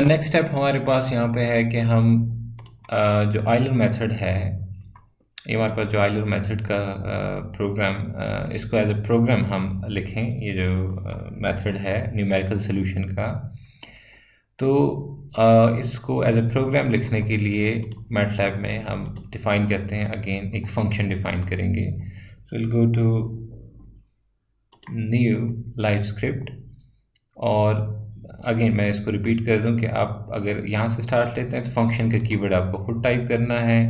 Next step हमारे पास यहाँ पे है कि हम जो आइलर मेथड है, ये हमारे पास जो आइलर मेथड का प्रोग्राम, इसको एज ए प्रोग्राम हम लिखें। ये जो मेथड है न्यूमेरिकल सॉल्यूशन का, तो इसको एज ए प्रोग्राम लिखने के लिए मैटलैब में हम डिफ़ाइन करते हैं, अगेन एक फंक्शन डिफ़ाइन करेंगे। So will go to new live script, और अगेन मैं इसको रिपीट कर दूं कि आप अगर यहाँ से स्टार्ट लेते हैं तो फंक्शन का कीवर्ड आपको खुद टाइप करना है,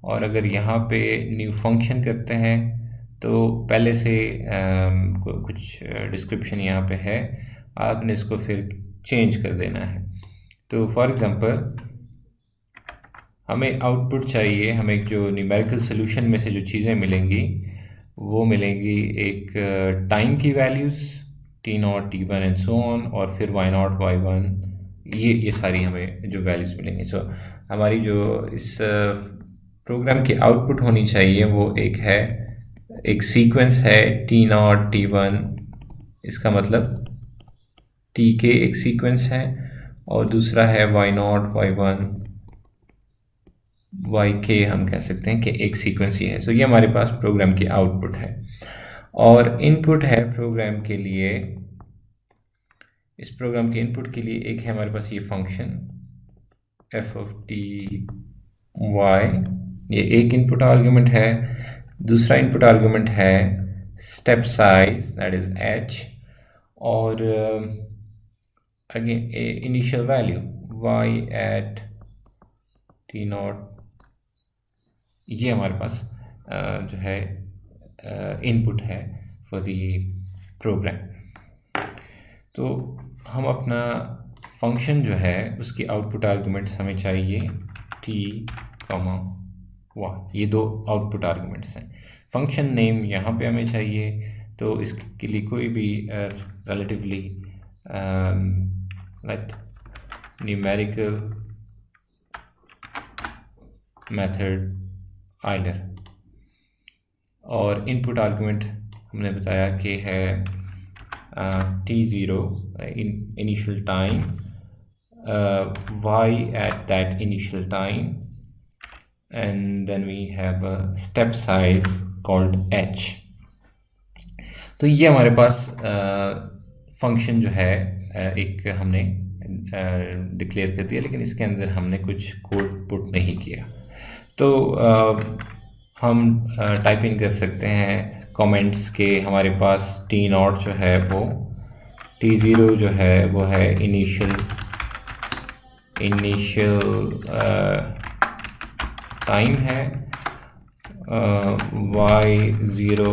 और अगर यहाँ पे न्यू फंक्शन करते हैं तो पहले से कुछ डिस्क्रिप्शन यहाँ पे है, आपने इसको फिर चेंज कर देना है। तो फॉर एग्जांपल हमें आउटपुट चाहिए, हमें जो न्यूमेरिकल सॉल्यूशन में से जो चीज़ें मिलेंगी वो मिलेंगी एक टाइम की values t0, t1 and so on, और फिर y0, y1, ये सारी हमें जो वैल्यूज़ मिलेंगी। सो हमारी जो इस प्रोग्राम की आउटपुट होनी चाहिए वो एक सीक्वेंस है t0, t1, इसका मतलब t के एक सीक्वेंस है, और दूसरा है y0, y1, yk, हम कह सकते हैं कि एक सीक्वेंस ही है। सो ये हमारे पास प्रोग्राम की आउटपुट है, और इनपुट है प्रोग्राम के लिए। इस प्रोग्राम के इनपुट के लिए एक है हमारे पास ये function f of t y, ये एक इनपुट आर्गुमेंट है। दूसरा इनपुट आर्गुमेंट है step size, that is h, और again initial value y at t0, ये हमारे पास जो है इनपुट है फॉर दी प्रोग्राम। तो हम अपना फंक्शन जो है उसकी आउटपुट आर्गुमेंट्स हमें चाहिए t, y, ये दो आउटपुट आर्गुमेंट्स हैं। फंक्शन नेम यहाँ पे हमें चाहिए, तो इसके लिए कोई भी relatively like numerical method Euler, और इनपुट आर्गुमेंट हमने बताया कि है t0 initial time, y at that initial time, and then we have a step size called h। तो ये हमारे पास फंक्शन जो है एक हमने डिक्लेयर कर दिया, लेकिन इसके अंदर हमने कुछ कोड पुट नहीं किया। तो हम टाइप इन कर सकते हैं कमेंट्स के, हमारे पास t0 जो है वो, t0 जो है वो है इनिशियल टाइम है, y0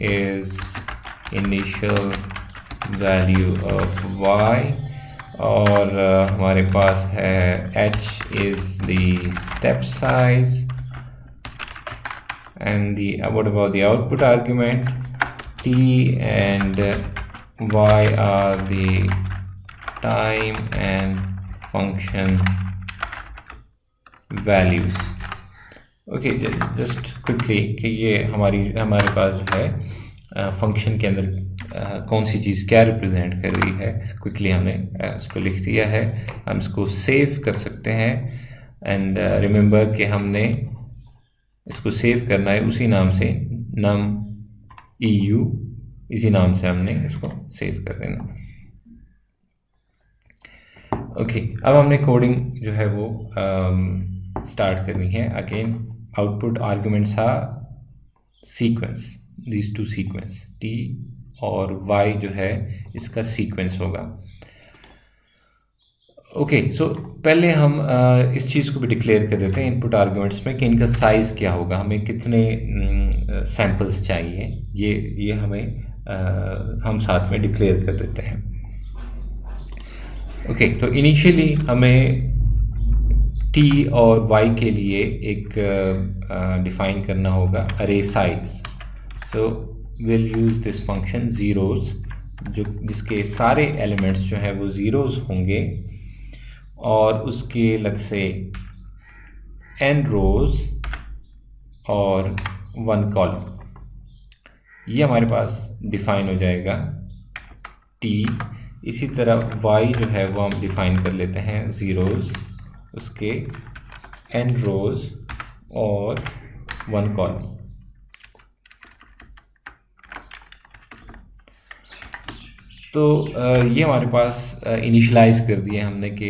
is initial value of y, और हमारे पास है h is the step size, and what about the output argument? T and y are the time and function values। okay, just quickly कि ये हमारे पास जो है फंक्शन के अंदर कौन सी चीज़ क्या रिप्रेजेंट कर रही है, क्विकली हमने इसको लिख दिया है। हम इसको सेव कर सकते हैं, एंड रिमेंबर कि हमने इसको सेव करना है उसी नाम से, num eu, इसी नाम से हमने इसको सेव कर देना। ओके, अब हमने कोडिंग जो है वो स्टार्ट करनी है। Again output arguments are sequence, these two sequence, t और y जो है इसका सीक्वेंस होगा। ओके, सो पहले हम इस चीज़ को भी डिक्लेयर कर देते हैं इनपुट आर्गुमेंट्स में कि इनका साइज़ क्या होगा, हमें कितने सैम्पल्स चाहिए, ये हमें हम साथ में डिक्लेयर कर देते हैं। ओके, तो इनिशियली हमें t और y के लिए एक डिफ़ाइन करना होगा अरे size. So will use this function zeros, जिसके सारे एलिमेंट्स जो हैं वो ज़ीरोज़ होंगे, और उसके लग से n रोज़ और 1 कॉलम, ये हमारे पास डिफाइन हो जाएगा t इसी तरह y जो है वो हम डिफाइन कर लेते हैं ज़ीरोज़, उसके n रोज़ और 1 कॉलम। तो ये हमारे पास इनिशलाइज़ कर दिया हमने कि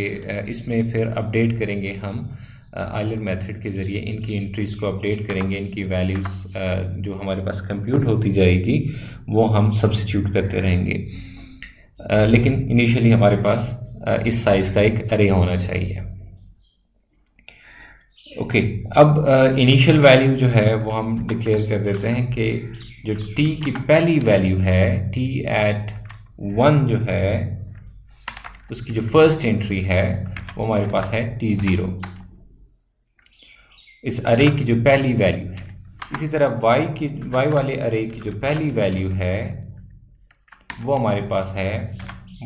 इसमें फिर अपडेट करेंगे हम आइलर मेथड के ज़रिए इनकी एंट्रीज़ को अपडेट करेंगे, इनकी वैल्यूज़ जो हमारे पास कंप्यूट होती जाएगी वो हम सब्स्टिट्यूट करते रहेंगे। लेकिन इनिशियली हमारे पास इस साइज़ का एक अरे होना चाहिए। ओके, अब इनिशियल वैल्यू जो है वो हम डिक्लेयर कर देते हैं कि जो t की पहली वैल्यू है, t at 1 जो है, उसकी जो फर्स्ट एंट्री है वो हमारे पास है t0, इस अरे की जो पहली वैल्यू है। इसी तरह y वाले अरे की जो पहली वैल्यू है वो हमारे पास है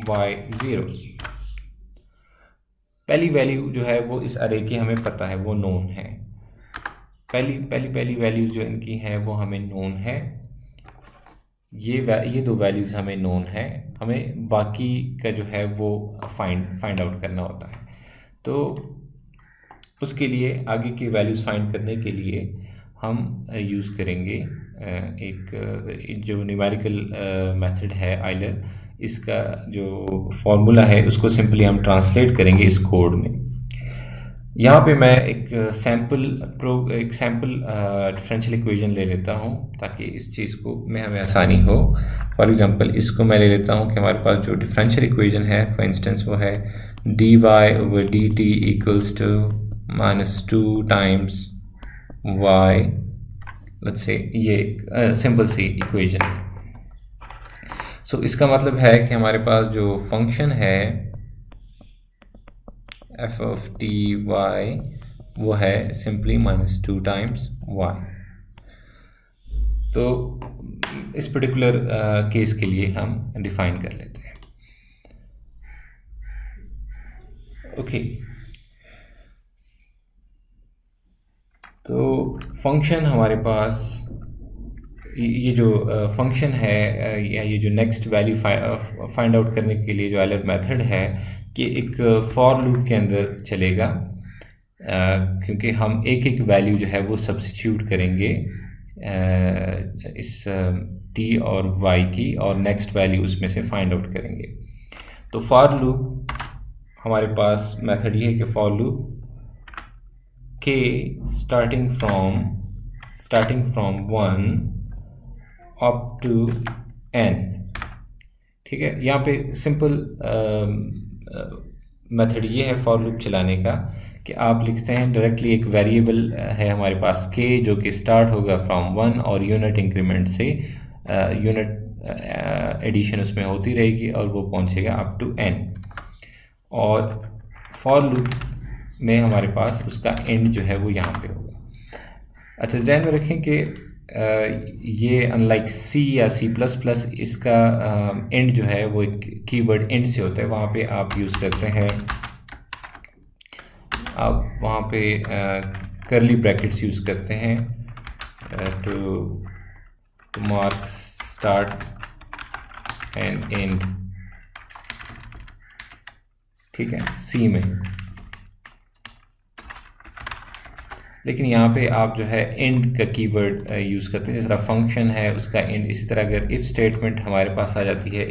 y0। पहली वैल्यू जो है वो इस अरे की हमें पता है, वो नोन है। पहली वैल्यू जो इनकी है वो हमें नोन है। ये दो वैल्यूज़ हमें नोन है, हमें बाकी का जो है वो फाइंड आउट करना होता है। तो उसके लिए आगे की वैल्यूज़ फाइंड करने के लिए हम यूज़ करेंगे एक जो न्यूमेरिकल मेथड है आइलर, इसका जो फॉर्मूला है उसको सिंपली हम ट्रांसलेट करेंगे इस कोड में। यहाँ पे मैं एक सैम्पल डिफरेंशियल इक्वेशन ले लेता हूँ ताकि इस चीज़ को में हमें आसानी हो। फॉर एग्जांपल इसको मैं ले लेता हूँ कि हमारे पास जो डिफरेंशियल इक्वेशन है फॉर इंस्टेंस वो है dy/dt equals to -2 times y। Let's say ये सिंपल सी इक्वेशन है। सो इसका मतलब है कि हमारे पास जो फंक्शन है f of t y वो है सिंपली -2 टाइम्स y। तो इस पर्टिकुलर केस के लिए हम डिफाइन कर लेते हैं। ओके, तो फंक्शन हमारे पास ये जो फंक्शन है या ये जो नेक्स्ट वैल्यू फाइंड आउट करने के लिए जो आइलर मेथड है कि एक फॉर लूप के अंदर चलेगा, क्योंकि हम एक वैल्यू जो है वो सब्स्टिट्यूट करेंगे इस t और y की और नेक्स्ट वैल्यू उसमें से फाइंड आउट करेंगे। तो फॉर लूप हमारे पास मेथड ये है कि for loop k starting from 1 up to n। ठीक है, यहाँ पे सिंपल मेथड ये है फॉर लूप चलाने का कि आप लिखते हैं डायरेक्टली एक वेरिएबल है हमारे पास k जो कि स्टार्ट होगा फ्रॉम 1 और यूनिट इंक्रीमेंट से यूनिट एडिशन उसमें होती रहेगी और वो पहुंचेगा अप टू n। और फॉर लूप में हमारे पास उसका एंड जो है वो यहाँ पे होगा। अच्छा, ध्यान में रखें कि ये अनलाइक C या C++, इसका एंड जो है वो एक कीवर्ड एंड से होता है। वहाँ पे आप यूज़ करते हैं, आप वहाँ पे करली ब्रैकेट्स यूज़ करते हैं to mark start and end. ठीक है, C में। लेकिन यहाँ पे आप जो है एंड का कीवर्ड यूज़ करते हैं। जिस तरह फंक्शन है उसका एंड, इसी तरह अगर इफ़ स्टेटमेंट हमारे पास आ जाती है,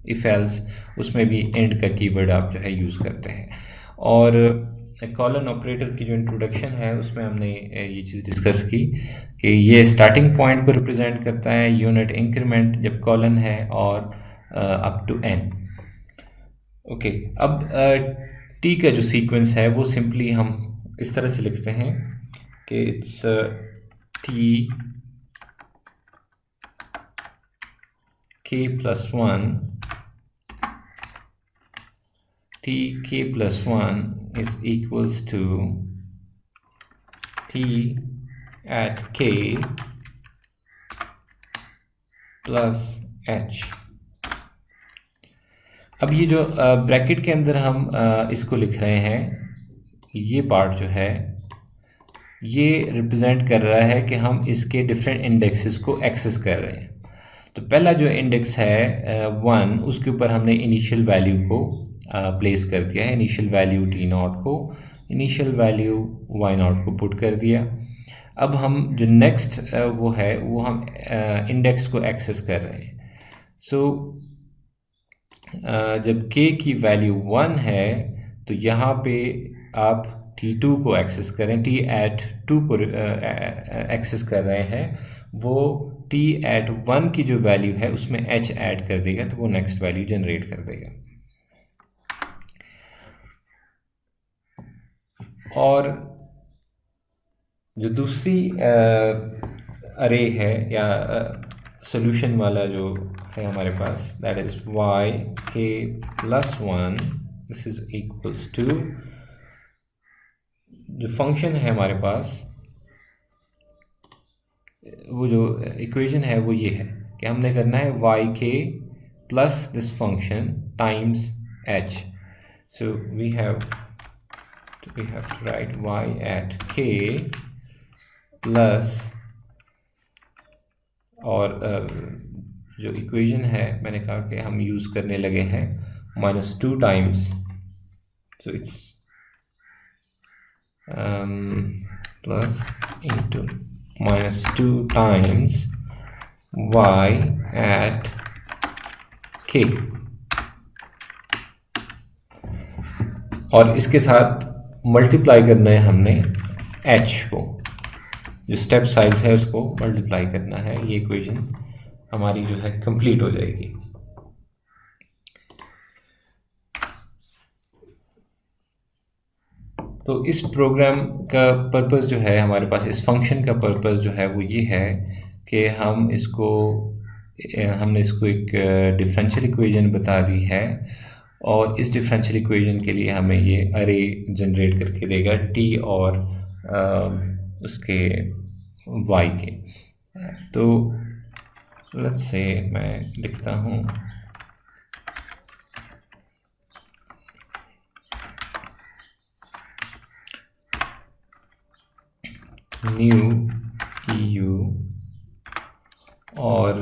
इफ़ एल्स, उसमें भी एंड का कीवर्ड आप जो है यूज़ करते हैं। और कॉलन ऑपरेटर की जो इंट्रोडक्शन है उसमें हमने ये चीज़ डिस्कस की कि ये स्टार्टिंग पॉइंट को रिप्रेजेंट करता है, यूनिट इंक्रीमेंट जब कॉलन है, और अप टू n। ओके, अब t का जो सीक्वेंस है वो सिंपली हम इस तरह से लिखते हैं कि it's t k+1 t k+1 is equals to t at k plus h। अब ये जो ब्रैकेट के अंदर हम इसको लिख रहे हैं, ये पार्ट जो है ये रिप्रेजेंट कर रहा है कि हम इसके डिफरेंट इंडेक्सेस को एक्सेस कर रहे हैं। तो पहला जो इंडेक्स है 1, उसके ऊपर हमने इनिशियल वैल्यू को प्लेस कर दिया है, इनिशियल वैल्यू t0 को, इनिशियल वैल्यू y0 को पुट कर दिया। अब हम जो नेक्स्ट वो है वो हम इंडेक्स को एक्सेस कर रहे हैं। सो जब k की वैल्यू 1 है तो यहाँ पे आप t2 को एक्सेस करें, t at 2 को एक्सेस कर रहे हैं, वो t at 1 की जो वैल्यू है उसमें h ऐड कर देगा तो वो नेक्स्ट वैल्यू जनरेट कर देगा। और जो दूसरी अरे है या सॉल्यूशन वाला जो है हमारे पास, that is y k+1, this is equals to, जो फंक्शन है हमारे पास, वो जो इक्वेशन है वो ये है कि हमने करना है yk plus this function times h। So we have to write y at k plus, और जो इक्वेशन है मैंने कहा कि हम यूज़ करने लगे हैं -2 times, so it's plus into -2 times y at k, और इसके साथ मल्टीप्लाई करना है हमने h को, जो स्टेप साइज है उसको मल्टीप्लाई करना है। ये इक्वेशन हमारी जो है कंप्लीट हो जाएगी। तो इस प्रोग्राम का पर्पस जो है हमारे पास, इस फंक्शन का पर्पस जो है वो ये है कि हमने इसको एक डिफरेंशियल इक्वेशन बता दी है, और इस डिफरेंशियल इक्वेशन के लिए हमें ये अरे जनरेट करके देगा t और उसके y के। तो लेट्स से मैं लिखता हूँ न्यू EU, और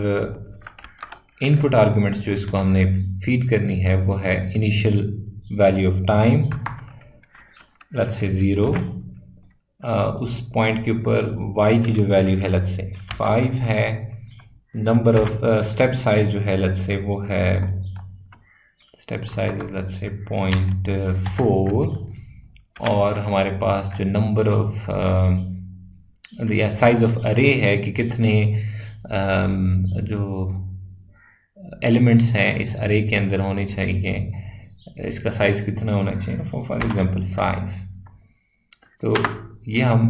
इनपुट आर्गुमेंट्स जो इसको हमने फीड करनी है वो है initial value of time, let's say 0, उस पॉइंट के ऊपर y की जो वैल्यू है लेट्स से 5 है, नंबर ऑफ स्टेप साइज जो है लेट्स से वो है, स्टेप साइज लेट्स से 0.4, और हमारे पास जो नंबर ऑफ या साइज ऑफ अरे है कि कितने जो एलिमेंट्स हैं इस अरे के अंदर होने चाहिए, इसका साइज कितना होना चाहिए, फॉर एग्जांपल 5। तो ये हम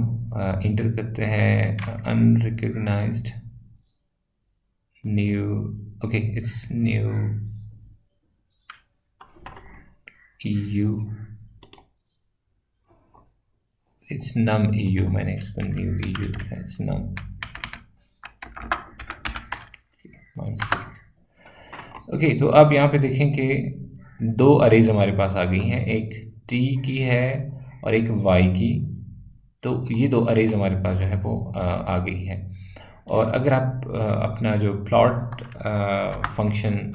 इंटर करते हैं unrecognised new, okay it's new EU, it's num EU, मैंने इसको न्यू EU लिखा, इट्स num, ओके। तो अब यहाँ पे देखें कि दो अरेज हमारे पास आ गई हैं, एक t की है और एक y की। तो ये दो अरेज हमारे पास जो है वो आ गई है। और अगर आप अपना जो प्लॉट फंक्शन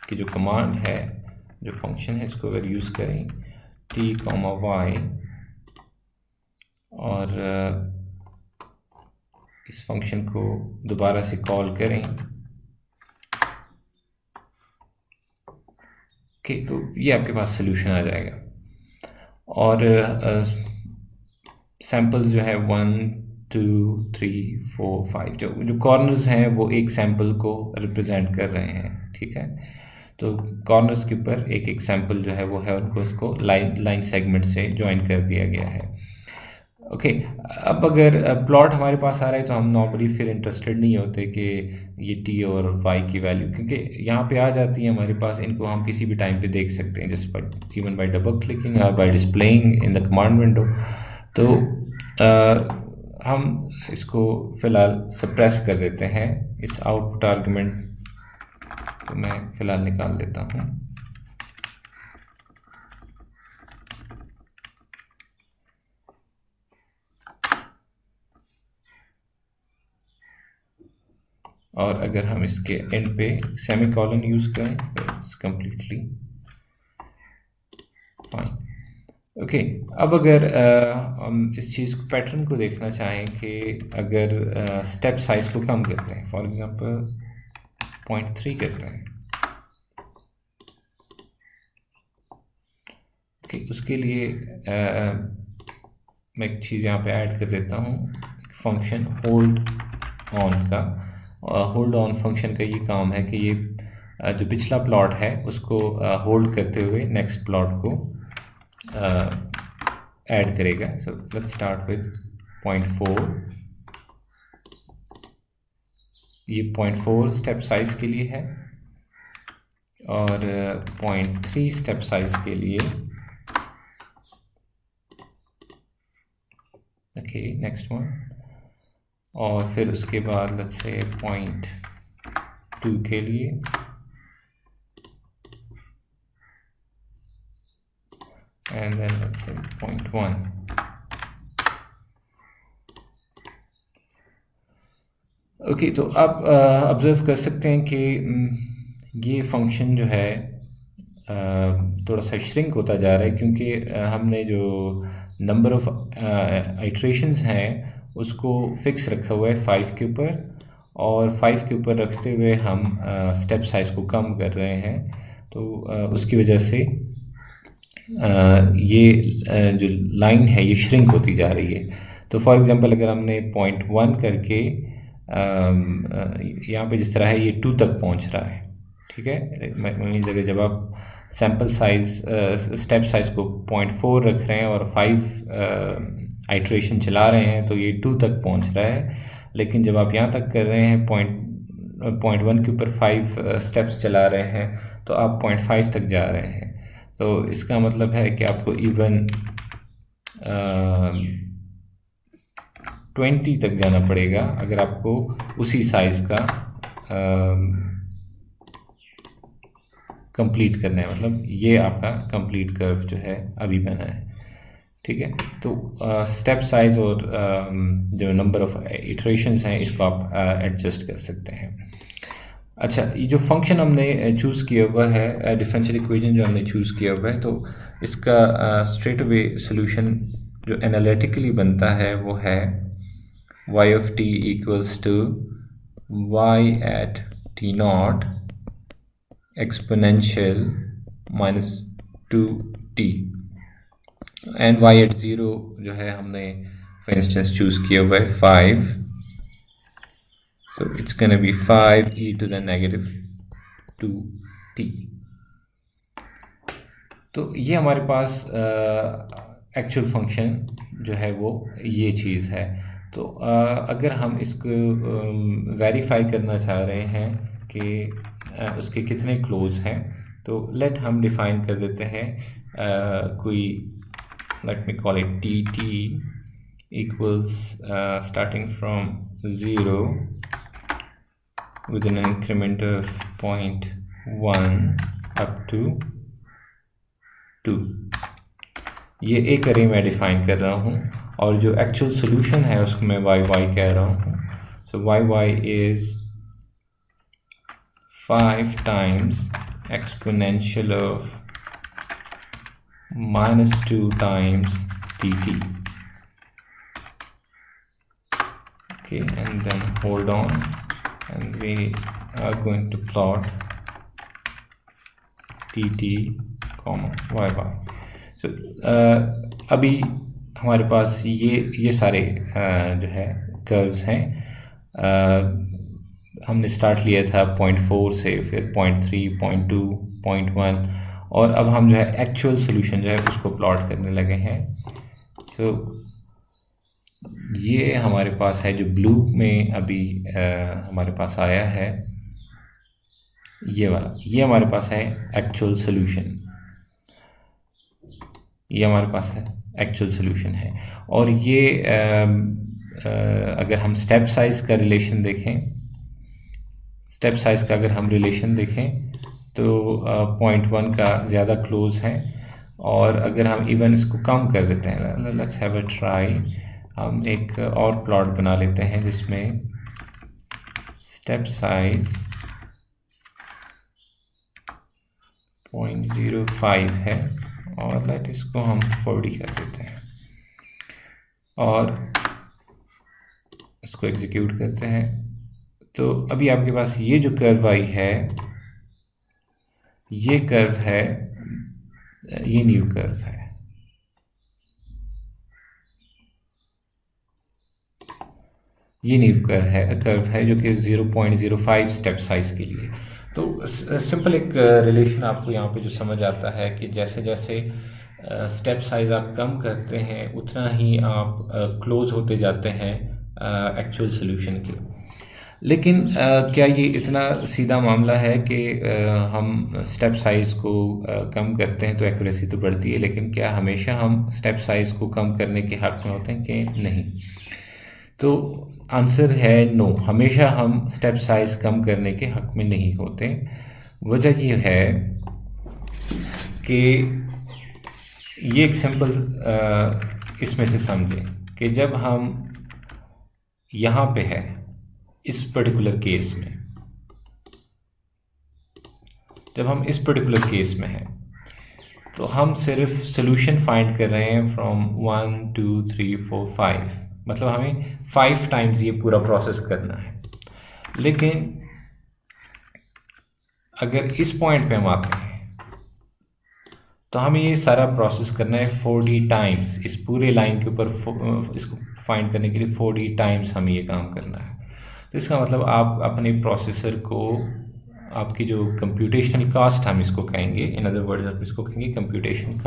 की जो कमांड है, जो फंक्शन है, इसको अगर यूज़ करें t, y, और इस फंक्शन को दोबारा से कॉल करें, ओके, तो ये आपके पास सोल्यूशन आ जाएगा। और सैम्पल्स जो है 1 2 3 4 5, जो कॉर्नर्स हैं वो एक सैम्पल को रिप्रेजेंट कर रहे हैं, ठीक है। तो कॉर्नर्स के ऊपर एक एक सैम्पल जो है वो है, उनको इसको लाइन सेगमेंट से ज्वाइन कर दिया गया है, ओके। अब अगर प्लॉट हमारे पास आ रहा है तो हम नॉर्मली फिर इंटरेस्टेड नहीं होते कि ये t और y की वैल्यू, क्योंकि यहाँ पे आ जाती है हमारे पास, इनको हम किसी भी टाइम पे देख सकते हैं, just by even by double clicking और by displaying in the command window. तो हम इसको फ़िलहाल सप्रेस कर देते हैं, इस आउटपुट आर्गुमेंट को मैं फ़िलहाल निकाल देता हूँ। और अगर हम इसके एंड पे सेमीकोलन यूज़ करें तो इट्स कम्प्लीटली फाइन। ओके, अब अगर हम इस चीज़ को पैटर्न को देखना चाहें कि अगर स्टेप साइज़ को कम करते हैं, फॉर एग्जांपल 0.3 करते हैं, ओके, उसके लिए मैं एक चीज़ यहाँ पे ऐड कर देता हूँ, फंक्शन होल्ड ऑन का। होल्ड ऑन फंक्शन का ये काम है कि ये जो पिछला प्लॉट है उसको होल्ड करते हुए नेक्स्ट प्लॉट को ऐड करेगा। So let's start with 0.4। ये 0.4 स्टेप साइज के लिए है और 0.3 स्टेप साइज के लिए। ओके, नेक्स्ट वन, और फिर उसके बाद लेट्स से 0.2 के लिए, and then let's say 0.1। Okay, तो आप ऑब्जर्व कर सकते हैं कि ये फंक्शन जो है थोड़ा सा श्रिंक होता जा रहा है, क्योंकि हमने जो नंबर ऑफ आइट्रेशंस हैं उसको फिक्स रखा हुआ है 5 के ऊपर, और 5 के ऊपर रखते हुए हम स्टेप साइज़ को कम कर रहे हैं। तो उसकी वजह से ये जो लाइन है ये श्रिंक होती जा रही है। तो फॉर एग्जांपल अगर हमने 0.1 करके यहाँ पे जिस तरह है ये 2 तक पहुँच रहा है, ठीक है। मीन्स अगर जब आप सैम्पल साइज़ स्टेप साइज़ को 0.4 रख रहे हैं और 5 आइट्रेशन चला रहे हैं तो ये 2 तक पहुंच रहा है, लेकिन जब आप यहाँ तक कर रहे हैं 0.1 के ऊपर 5 स्टेप्स चला रहे हैं तो आप 0.5 तक जा रहे हैं। तो इसका मतलब है कि आपको इवन 20 तक जाना पड़ेगा अगर आपको उसी साइज़ का कंप्लीट करना है। मतलब ये आपका कंप्लीट कर्व जो है अभी बना है, ठीक है। तो स्टेप साइज और जो नंबर ऑफ इटरेशंस हैं इसको आप एडजस्ट कर सकते हैं। अच्छा, ये जो फंक्शन हमने चूज़ किया हुआ है, डिफरेंशियल इक्वेशन जो हमने चूज़ किया हुआ है, तो इसका स्ट्रेट अवे सोल्यूशन जो एनालिटिकली बनता है वो है y of t equals to y at t naught exponential minus 2t, and y at 0 जो है हमने फॉर इंस्टेंस चूज़ किया हुआ है 5, so it's gonna be 5 e to the negative 2t। तो ये हमारे पास एक्चुअल फंक्शन जो है वो ये चीज़ है। तो अगर हम इसको वेरीफाई करना चाह रहे हैं कि उसके कितने क्लोज हैं, तो लेट हम डिफ़ाइन कर देते हैं कोई, let me call it tt equals starting from 0 with an increment of 0.1 up to 2। ये एक अरे मैं डिफ़ाइन कर रहा हूँ और जो एक्चुअल सोल्यूशन है उसको मैं वाई वाई कह रहा हूँ। So Y Y is 5 times exponential of -2 times dt. Okay, and then hold on, and we are going to plot dt comma yy. So अभी हमारे पास ये सारे जो है कर्व्स हैं। हमने स्टार्ट लिया था 0.4 से, फिर 0.3, 0.2, 0.1, और अब हम जो है एक्चुअल सोल्यूशन जो है उसको प्लॉट करने लगे हैं। सो ये हमारे पास है जो ब्लू में अभी हमारे पास आया है, ये वाला, ये हमारे पास है एक्चुअल सोल्यूशन, ये हमारे पास है एक्चुअल सोल्यूशन है। और ये अगर हम स्टेप साइज़ का रिलेशन देखें, स्टेप साइज़ का अगर हम रिलेशन देखें तो 0.1 का ज़्यादा क्लोज है, और अगर हम इवन इसको कम कर देते हैं, लेट्स हैव अ ट्राई, हम एक और प्लॉट बना लेते हैं जिसमें स्टेप साइज 0.05 है और लेट इसको हम 40 कर देते हैं और इसको एग्जीक्यूट करते हैं। तो अभी आपके पास ये जो कर्व आई है, ये कर्व है, ये न्यू कर्व है। ये न्यू कर्व है जो कि 0.05 स्टेप साइज के लिए। तो सिंपल एक रिलेशन आपको यहाँ पे जो समझ आता है कि जैसे जैसे स्टेप साइज आप कम करते हैं उतना ही आप क्लोज होते जाते हैं एक्चुअल सोल्यूशन के। लेकिन क्या ये इतना सीधा मामला है कि हम स्टेप साइज़ को कम करते हैं तो एक्यूरेसी तो बढ़ती है, लेकिन क्या हमेशा हम स्टेप साइज़ को कम करने के हक़ में होते हैं कि नहीं? तो आंसर है नो, हमेशा हम स्टेप साइज़ कम करने के हक़ में नहीं होते। वजह ये है कि ये एक सिंपल इसमें से समझें कि जब हम यहाँ पे है इस पर्टिकुलर केस में, जब हम इस पर्टिकुलर केस में हैं तो हम सिर्फ सोल्यूशन फाइंड कर रहे हैं फ्रॉम 1 2 3 4 5, मतलब हमें 5 टाइम्स ये पूरा प्रोसेस करना है। लेकिन अगर इस पॉइंट पे हम आते हैं तो हमें ये सारा प्रोसेस करना है 40 टाइम्स। इस पूरे लाइन के ऊपर इसको फाइंड करने के लिए 40 टाइम्स हमें ये काम करना है। तो इसका मतलब आप अपने प्रोसेसर को, आपकी जो कंप्यूटेशनल कास्ट हम इसको कहेंगे, इन अदर वर्ड्स आप इसको कहेंगे कंप्यूटेशनल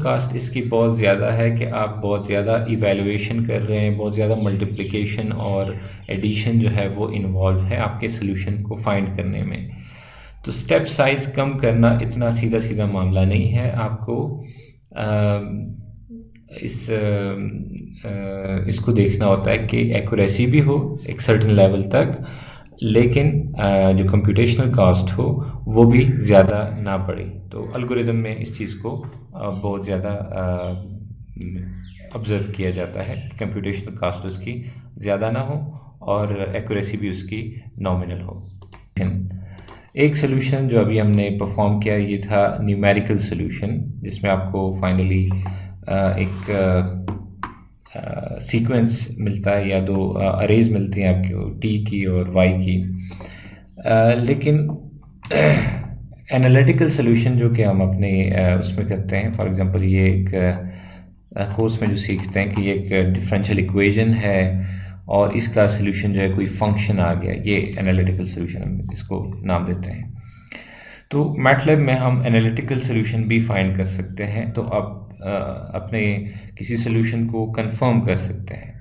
कास्ट इसकी बहुत ज़्यादा है कि आप बहुत ज़्यादा इवैल्यूएशन कर रहे हैं, बहुत ज़्यादा मल्टीप्लिकेशन और एडिशन जो है वो इन्वॉल्व है आपके सोल्यूशन को फाइंड करने में। तो स्टेप साइज़ कम करना इतना सीधा सीधा मामला नहीं है। आपको इसको देखना होता है कि एक्यूरेसी भी हो एक सर्टेन लेवल तक, लेकिन जो कंप्यूटेशनल कास्ट हो वो भी ज़्यादा ना पड़े। तो एल्गोरिदम में इस चीज़ को बहुत ज़्यादा ऑब्ज़र्व किया जाता है कि कंप्यूटेशनल कास्ट उसकी ज़्यादा ना हो और एक्यूरेसी भी उसकी नॉमिनल हो। एक सोल्यूशन जो अभी हमने परफॉर्म किया ये था न्यूमेरिकल सोल्यूशन, जिसमें आपको फाइनली एक सीक्वेंस मिलता है या दो अरेज मिलती हैं आपको टी की और वाई की। लेकिन एनालिटिकल सोल्यूशन जो कि हम अपने उसमें करते हैं, फॉर एग्जांपल ये एक कोर्स में जो सीखते हैं कि ये एक डिफरेंशियल इक्वेशन है और इसका सोल्यूशन जो है कोई फंक्शन आ गया, ये एनालिटिकल सोल्यूशन हम इसको नाम देते हैं। तो मैटलैब में हम एनालिटिकल सोल्यूशन भी फाइंड कर सकते हैं। तो आप अपने किसी सोल्यूशन को कंफर्म कर सकते हैं।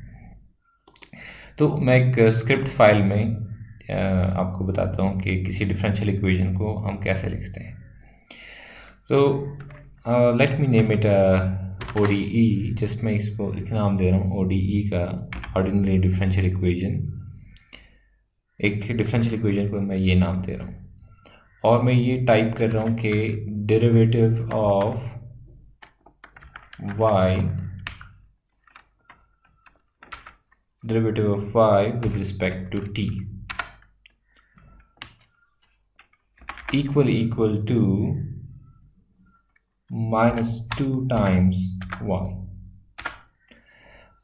तो मैं एक स्क्रिप्ट फाइल में आपको बताता हूँ कि किसी डिफरेंशियल इक्वेशन को हम कैसे लिखते हैं। तो let me name it ODE, just मैं इसको एक नाम दे रहा हूँ ODE का, ऑर्डिनरी डिफरेंशियल इक्वेशन। एक डिफरेंशियल इक्वेशन को मैं ये नाम दे रहा हूँ और मैं ये टाइप कर रहा हूँ कि derivative of y with respect to t equal to -2 times y।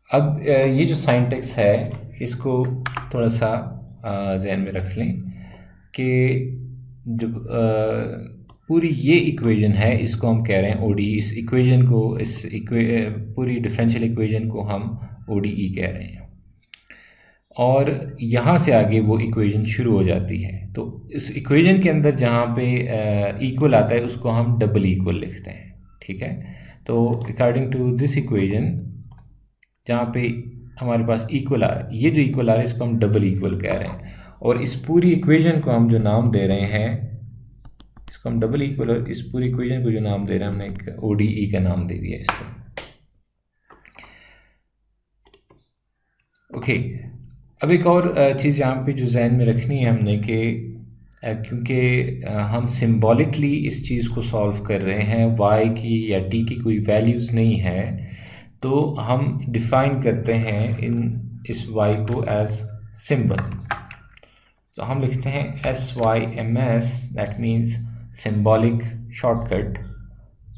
अब ये जो साइंटेक्स है इसको थोड़ा सा ज़हन में रख लें कि जो पूरी ये इक्वेशन है इसको हम कह रहे हैं ODE। इस इक्वेशन को, पूरी डिफरेंशियल इक्वेशन को हम ODE कह रहे हैं और यहाँ से आगे वो इक्वेशन शुरू हो जाती है। तो इस इक्वेशन के अंदर जहाँ पे इक्वल आता है उसको हम डबल इक्वल लिखते हैं, ठीक है। तो अकॉर्डिंग टू दिस इक्वेशन जहाँ पे हमारे पास इक्वल आ रहा है, ये जो इक्वल आ रहा है इसको हम डबल इक्वल कह रहे हैं और इस पूरी इक्वेशन को हम जो नाम दे रहे हैं इसको हम डबल इक्वल, और इस पूरी इक्वेशन को जो नाम दे रहे हैं हमने एक ODE का नाम दे दिया इसको। ओके, अब एक और चीज़ यहाँ पे जो जहन में रखनी है हमने कि क्योंकि हम सिंबॉलिकली इस चीज़ को सॉल्व कर रहे हैं, y की या t की कोई वैल्यूज़ नहीं है, तो हम डिफ़ाइन करते हैं इस y को एज सिंबल। तो हम लिखते हैं SYMS, that means symbolic shortcut,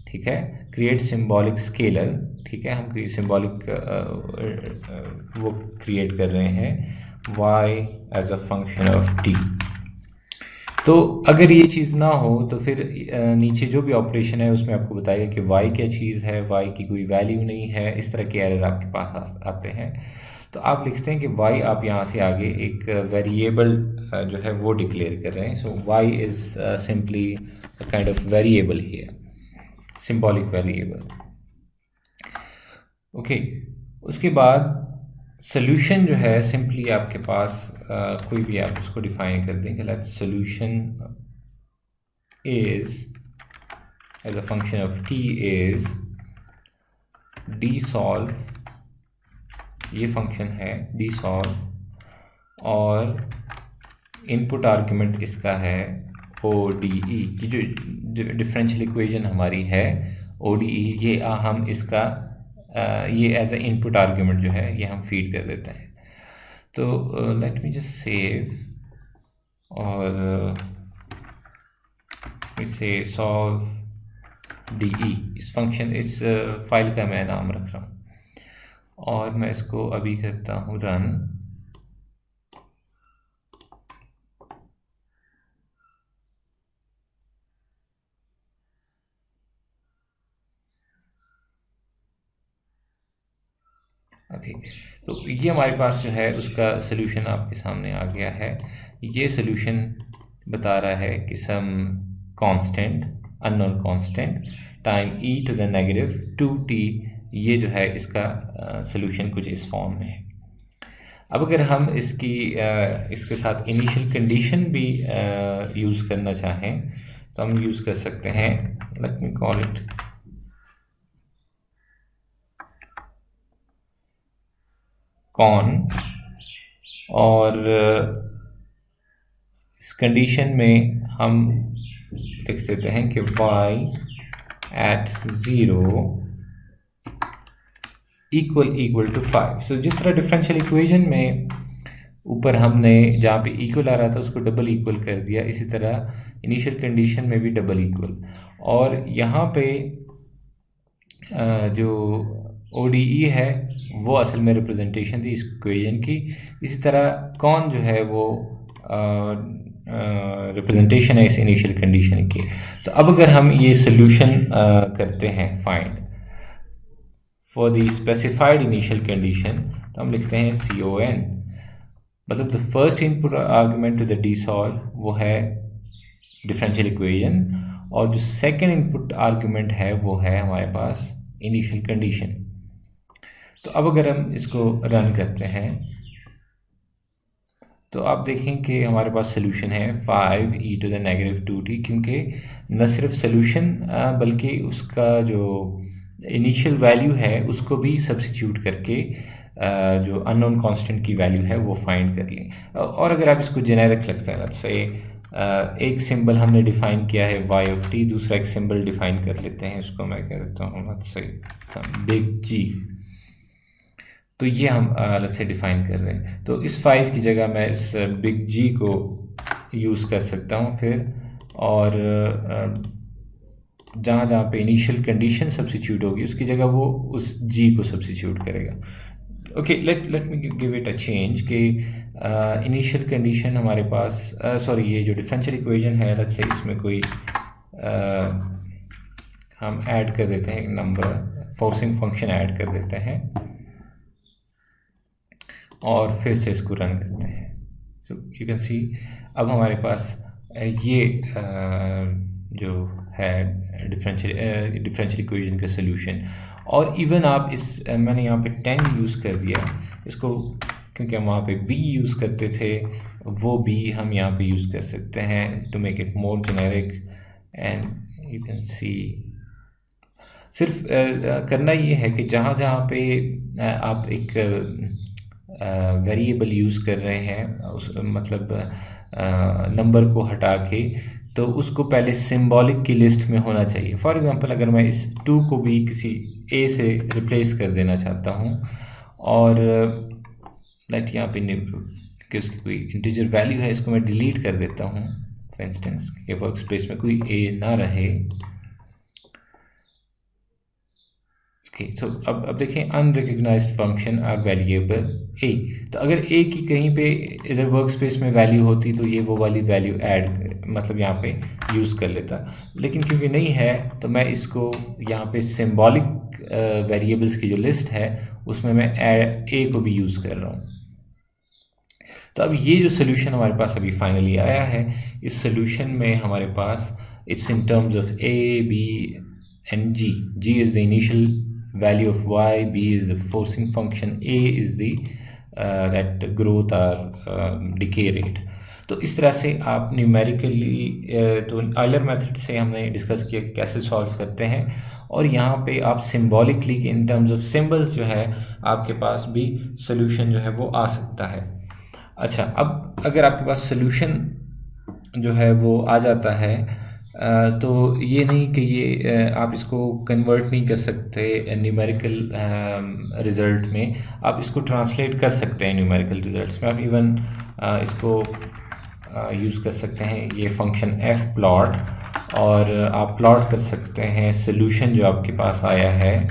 ठीक है, क्रिएट सिंबॉलिक स्केलर, ठीक है, हम कोई सिंबॉलिक वो क्रिएट कर रहे हैं y as a function of t। तो अगर ये चीज़ ना हो तो फिर नीचे जो भी ऑपरेशन है उसमें आपको बताएगा कि y क्या चीज़ है, y की कोई वैल्यू नहीं है, इस तरह के एरर आपके पास आते हैं। तो आप लिखते हैं कि y आप यहाँ से आगे एक वेरिएबल जो है वो डिक्लेयर कर रहे हैं। सो y is simply kind of variable here, symbolic variable. Okay, उसके बाद सोल्यूशन जो है सिंपली आपके पास कोई भी आप उसको डिफाइन कर देंगे। Let's solution is as a function of t is dsolve, ये फंक्शन है dsolve, और इनपुट आर्ग्यूमेंट इसका है ODE, ये जो डिफरेंशियल इक्वेशन हमारी है ODE, ये हम इसका ये एज ए इनपुट आर्ग्यूमेंट जो है ये हम फीड कर देते हैं। तो लेट मी जस्ट सेव और इसे सॉल्व DE, इस फंक्शन इस फाइल का मैं नाम रख रहा हूँ और मैं इसको अभी करता हूँ रन। ओके, तो ये हमारे पास जो है उसका सलूशन आपके सामने आ गया है। ये सलूशन बता रहा है कि sum constant, unknown constant time e to the negative 2t, ये जो है इसका सलूशन कुछ इस फॉर्म में है। अब अगर हम इसके साथ इनिशियल कंडीशन भी यूज़ करना चाहें तो हम यूज़ कर सकते हैं। Let me call it con, और इस कंडीशन में हम लिख देते हैं कि y at 0 इक्वल टू 5। सो जिस तरह डिफरेंशियल इक्वेशन में ऊपर हमने जहाँ पे इक्वल आ रहा था उसको डबल इक्वल कर दिया, इसी तरह इनिशियल कंडीशन में भी डबल इक्वल, और यहाँ पे जो ODE है वो असल में रिप्रेजेंटेशन थी इस इक्वेशन की। इसी तरह कौन जो है वो रिप्रेजेंटेशन है इस इनिशियल कंडीशन की। तो अब अगर हम ये सोल्यूशन करते हैं find for the specified initial condition, तो हम लिखते हैं CON, मतलब the first input argument to the dsolve वो है डिफरेंशियल इक्वेशन, और जो सेकेंड इनपुट आर्गुमेंट है वो है हमारे पास इनिशियल कंडीशन। तो अब अगर हम इसको रन करते हैं तो आप देखें कि हमारे पास सोल्यूशन है 5e to the negative 2t, क्योंकि न सिर्फ सोल्यूशन बल्कि उसका जो इनिशियल वैल्यू है उसको भी सब्स्टिट्यूट करके जो अननोन कांस्टेंट की वैल्यू है वो फाइंड कर ली। और अगर आप इसको जेनेरिक लगता है, लेट्स से एक सिंबल हमने डिफाइन किया है y ऑफ t, दूसरा एक सिंबल डिफाइन कर लेते हैं, इसको मैं कह देता हूँ let's say some big G। तो ये हम लेट्स से डिफाइन कर रहे हैं, तो इस 5 की जगह मैं इस बिग G को यूज़ कर सकता हूँ फिर, और जहाँ जहाँ पे इनिशियल कंडीशन सब्स्टिट्यूट होगी उसकी जगह वो उस G को सब्स्टिट्यूट करेगा। Okay, let me give it a change कि इनिशियल कंडीशन हमारे पास सॉरी ये जो डिफरेंशियल इक्वेशन है लेट्स से इसमें कोई हम ऐड कर देते हैं एक नंबर, फोर्सिंग फंक्शन ऐड कर देते हैं और फिर से इसको रन करते हैं। सो यू कैन सी अब हमारे पास ये जो है डिफरेंशियल इक्वेशन का सलूशन। और इवन आप इस मैंने यहाँ पे 10 यूज़ कर दिया इसको, क्योंकि हम वहाँ पे b यूज़ करते थे, वो b हम यहाँ पे यूज़ कर सकते हैं to make it more generic. And you can see सिर्फ करना ये है कि जहाँ जहाँ पे आप एक वेरिएबल यूज़ कर रहे हैं उस मतलब नंबर को हटा के, तो उसको पहले सिंबॉलिक की लिस्ट में होना चाहिए। फॉर एग्जांपल अगर मैं इस 2 को भी किसी a से रिप्लेस कर देना चाहता हूँ, और लेट यहाँ पे क्योंकि उसकी कोई इंटीजर वैल्यू है, इसको मैं डिलीट कर देता हूँ फॉर इंस्टेंस कि वर्क स्पेस में कोई ए ना रहे। ओके, सो अब देखें, अनरिकग्नाइज्ड फंक्शन आर वेरिएबल ए। तो अगर ए की कहीं पे इधर वर्क स्पेस में वैल्यू होती तो ये वो वाली वैल्यू ऐड मतलब यहाँ पे यूज़ कर लेता, लेकिन क्योंकि नहीं है तो मैं इसको यहाँ पे सिंबॉलिक वेरिएबल्स की जो लिस्ट है उसमें मैं ए को भी यूज़ कर रहा हूँ। तो अब ये जो सोल्यूशन हमारे पास अभी फाइनली आया है, इस सोल्यूशन में हमारे पास it's in terms of A, B and G. G is the initial value of y, b is the forcing function, a is the that growth or decay rate। तो इस तरह से आप न्यूमेरिकली तो आयलर मेथड से हमने discuss किया कैसे सॉल्व करते हैं, और यहाँ पे आप symbolically in terms of symbols जो है आपके पास भी सोल्यूशन जो है वो आ सकता है। अच्छा, अब अगर आपके पास सोल्यूशन जो है वो आ जाता है तो ये नहीं कि ये आप इसको कन्वर्ट नहीं कर सकते न्यूमेरिकल रिज़ल्ट में, आप इसको ट्रांसलेट कर सकते हैं न्यूमेरिकल रिज़ल्ट्स में। आप इवन इसको यूज़ कर सकते हैं ये फंक्शन एफ प्लॉट, और आप प्लॉट कर सकते हैं सोल्यूशन जो आपके पास आया है,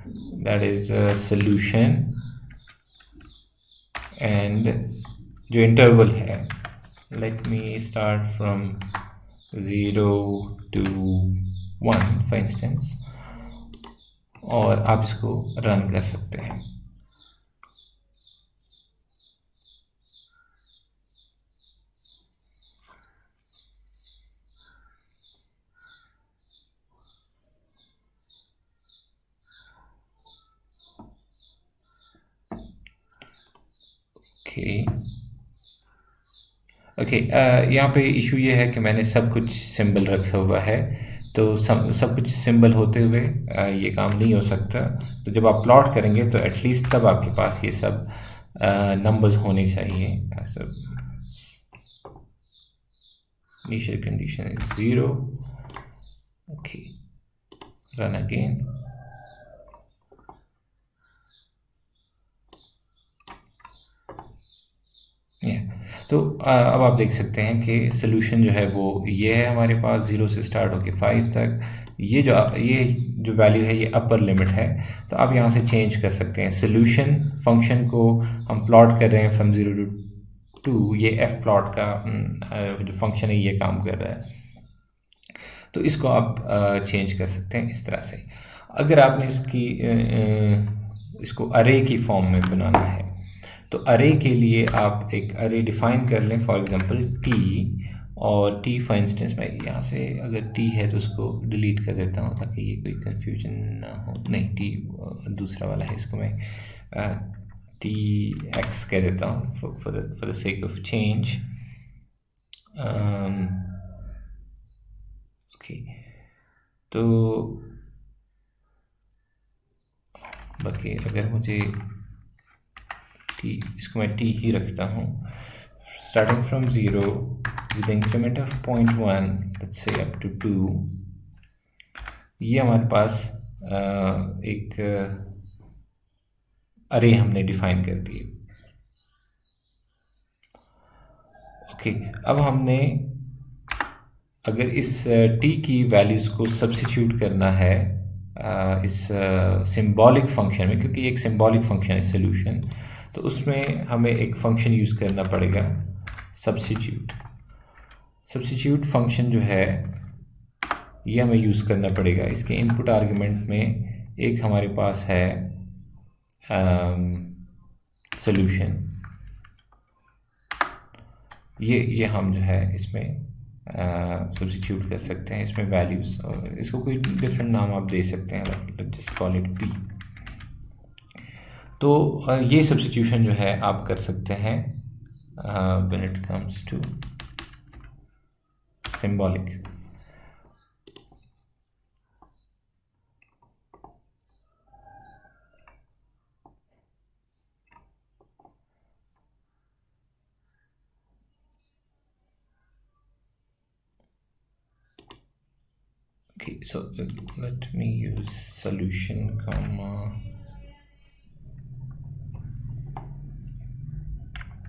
दैट इज़ सोल्यूशन, एंड जो इंटरवल है, let me start from 0 to 1 for instance, और आप इसको रन कर सकते हैं। ओके, यहाँ पे इशू ये है कि मैंने सब कुछ सिंबल रखा हुआ है, तो सब कुछ सिंबल होते हुए ये काम नहीं हो सकता। तो जब आप प्लॉट करेंगे तो एटलीस्ट तब आपके पास ये सब नंबर्स होने चाहिए। Initial condition is 0। Okay, run again. तो अब आप देख सकते हैं कि सोल्यूशन जो है वो ये है हमारे पास, 0 से स्टार्ट होके 5 तक। ये जो वैल्यू है ये अपर लिमिट है, तो आप यहाँ से चेंज कर सकते हैं। सोल्यूशन फंक्शन को हम प्लॉट कर रहे हैं फ्रॉम 0 to 2, ये एफ प्लॉट का जो फंक्शन है ये काम कर रहा है, तो इसको आप चेंज कर सकते हैं इस तरह से। अगर आपने इसको अरे की फॉर्म में बनाना है तो अरे के लिए आप एक अरे डिफाइन कर लें, फॉर एग्जांपल टी, और टी फॉर इंस्टेंस मैं यहाँ से अगर टी है तो उसको डिलीट कर देता हूँ ताकि ये कोई कंफ्यूजन ना हो। नहीं, टी दूसरा वाला है, इसको मैं टी एक्स कह देता हूँ for the sake of change. Okay, तो बाकी अगर मुझे इसको मैं टी ही रखता हूँ, starting from 0 with increment of 0.1 let's say up to 2, ये हमारे पास एक अरे हमने डिफाइन कर दिए। ओके, अब हमने अगर इस टी की वैल्यूज़ को सब्स्टिट्यूट करना है इस सिंबॉलिक फंक्शन में, क्योंकि एक सिंबॉलिक फंक्शन है सोल्यूशन, तो उसमें हमें एक फंक्शन यूज़ करना पड़ेगा सब्स्टिट्यूट फंक्शन जो है ये हमें यूज़ करना पड़ेगा। इसके इनपुट आर्गुमेंट में एक हमारे पास है सोल्यूशन, ये हम जो है इसमें सब्स्टिट्यूट कर सकते हैं इसमें वैल्यूज़, और इसको कोई डिफरेंट नाम आप दे सकते हैं, जस्ट कॉल इट पी। तो ये सब्स्टिट्यूशन जो है आप कर सकते हैं when it comes to symbolic. Okay, so let me use solution comma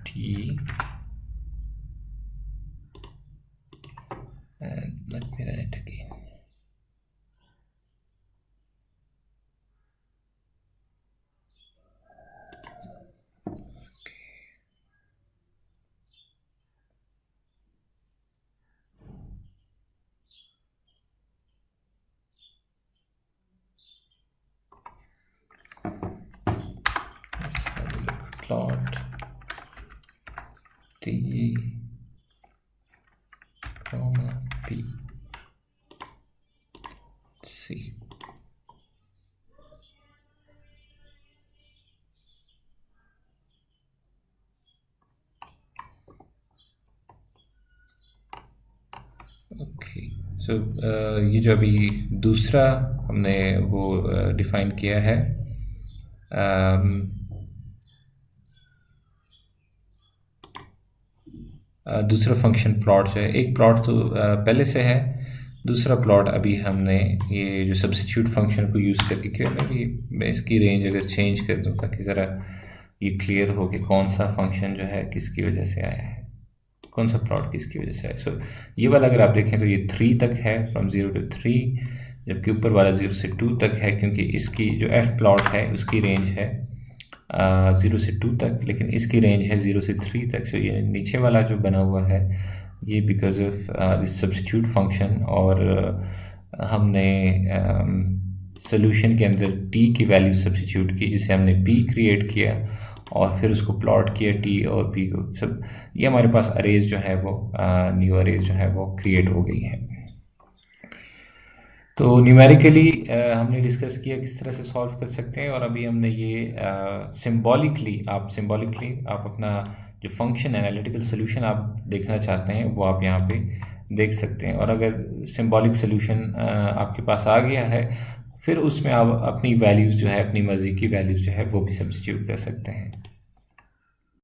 t T, and let me run it again. Let's have a look. Plot T, comma P. Let's see. Okay, so ये जो अभी दूसरा हमने वो define किया है, दूसरा function plot जो है, एक प्लॉट तो पहले से है, दूसरा प्लॉट अभी हमने ये जो सब्स्टिट्यूट फंक्शन को यूज़ करके किया। मैं इसकी रेंज अगर चेंज कर दूँ ताकि ज़रा ये क्लियर हो कि कौन सा फंक्शन जो है किसकी वजह से आया है, कौन सा प्लॉट किसकी वजह से आया। सो ये वाला अगर आप देखें तो ये 3 तक है, फ्रॉम 0 to 3, जबकि ऊपर वाला 0 से 2 तक है, क्योंकि इसकी जो एफ प्लॉट है उसकी रेंज है 0 से 2 तक, लेकिन इसकी रेंज है 0 से 3 तक। सो ये नीचे वाला जो बना हुआ है ये because of this substitute function, और हमने सोल्यूशन के अंदर t की वैल्यू सब्स्टिट्यूट की, जिसे हमने p क्रिएट किया और फिर उसको प्लॉट किया t और p को। सब ये हमारे पास अरेज जो है वो न्यू अरेज जो है वो क्रिएट हो गई है। तो न्यूमेरिकली हमने डिस्कस किया किस तरह से सॉल्व कर सकते हैं, और अभी हमने ये सिंबॉलिकली आप अपना जो फंक्शन एनालिटिकल सोल्यूशन आप देखना चाहते हैं वो आप यहाँ पे देख सकते हैं, और अगर सिंबॉलिक सोल्यूशन आपके पास आ गया है फिर उसमें आप अपनी वैल्यूज़ जो है, अपनी मर्ज़ी की वैल्यूज़ जो है वो भी सब्स्टिट्यूट कर सकते हैं।